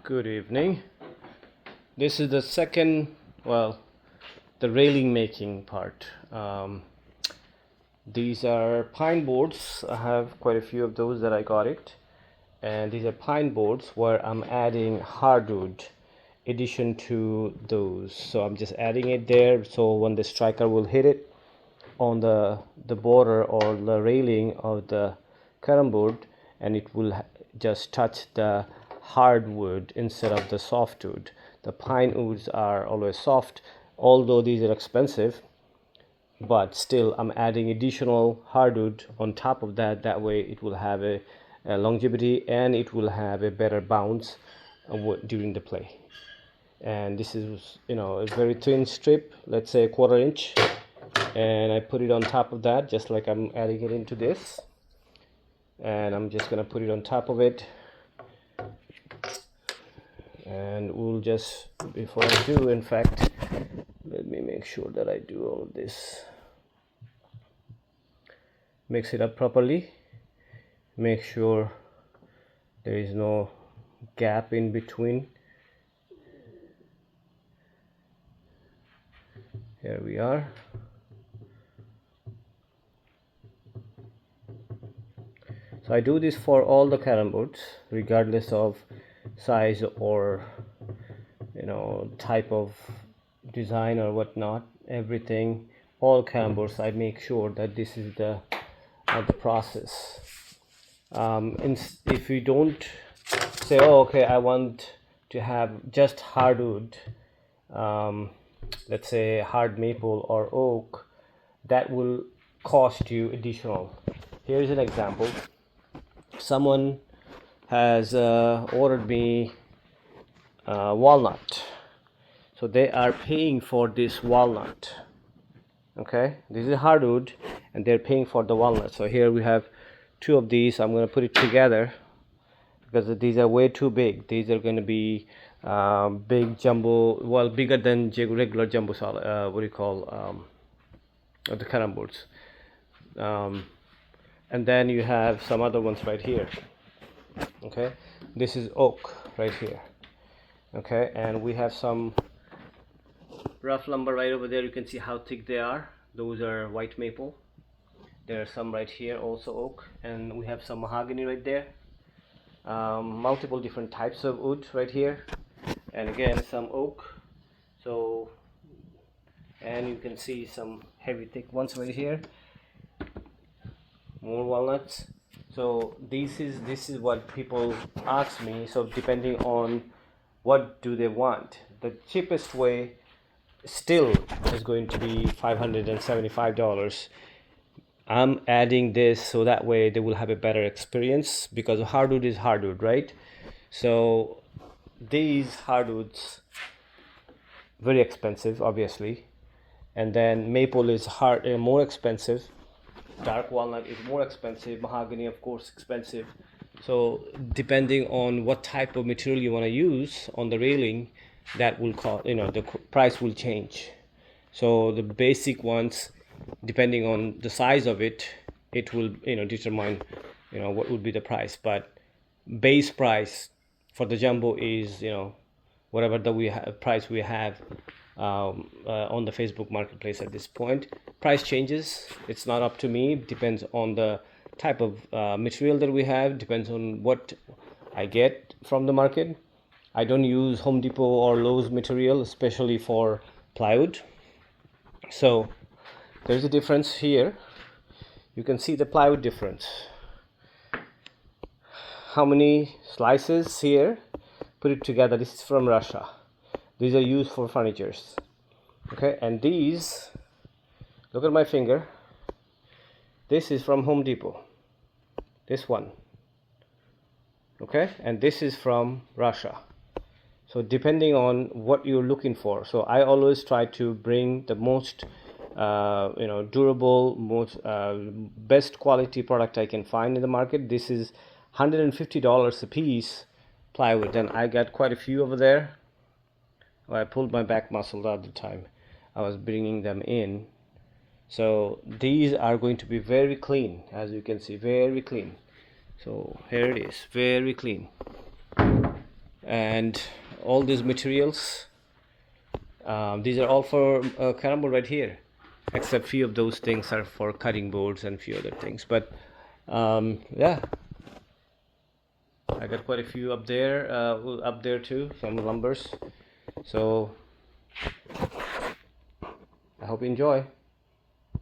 Good evening. This is the second, the railing making part. These are pine boards. I have quite a few of those that I got it. And these are pine boards where I'm adding hardwood addition to those. So I'm just adding it there so when the striker will hit it on the border or the railing of the Carrom board, and it will just touch the hardwood instead of the softwood. The pine woods are always soft, although these are expensive, but still I'm adding additional hardwood on top of that. That way it will have a longevity and it will have a better bounce during the play. And this is, a very thin strip, let's say a 1/4 inch, and I put it on top of that just like I'm adding it into this, and I'm just gonna put it on top of it. And we'll just, before I do, in fact, let me make sure that I do all of this. Mix it up properly, make sure there is no gap in between. Here we are. So I do this for all the Carrom boards regardless of size or type of design or whatnot. Everything, all Carrom boards, I make sure that this is the process. If you don't say, oh, okay, I want to have just hardwood, let's say hard maple or oak, that will cost you additional. Here's an example. Someone has ordered me walnut, so they are paying for this walnut. Okay, this is hardwood and they're paying for the walnut. So here we have 2 of these. I'm going to put it together because these are way too big. These are going to be big jumbo, bigger than regular jumbo solid, the Carrom boards. And then you have some other ones right here. Okay, this is oak right here. Okay, and we have some rough lumber right over there. You can see how thick they are. Those are white maple. There are some right here, also oak, and we have some mahogany right there. Multiple different types of wood right here, and again some oak. So, and you can see some heavy thick ones right here. More walnuts. So this is what people ask me. So depending on what do they want, the cheapest way still is going to be $575. I'm adding this so that way they will have a better experience, because hardwood is hardwood, right? So these hardwoods very expensive, obviously, and then maple is more expensive. Dark walnut is more expensive. Mahogany, of course, expensive. So depending on what type of material you want to use on the railing, that will cost, the price will change. So the basic ones, depending on the size of it, it will determine what would be the price. But base price for the jumbo is whatever price we have on the Facebook marketplace at this point. Price changes. It's not up to me. It depends on the type of material that we have. Depends on what I get from the market. I don't use Home Depot or Lowe's material, especially for plywood. So there's a difference here. You can see the plywood difference. How many slices here? Put it together. This is from Russia. These are used for furnitures. Okay, and these, look at my finger. This is from Home Depot. This one. Okay, and this is from Russia. So depending on what you're looking for. So I always try to bring the most durable, most best quality product I can find in the market. This is $150 a piece plywood, and I got quite a few over there. I pulled my back muscle the other time I was bringing them in. So these are going to be very clean, as you can see, very clean. So here it is, very clean. and all these materials, these are all for Carrom board right here, except few of those things are for cutting boards and few other things. But yeah, I got quite a few up there too, some lumbers. So I hope you enjoy.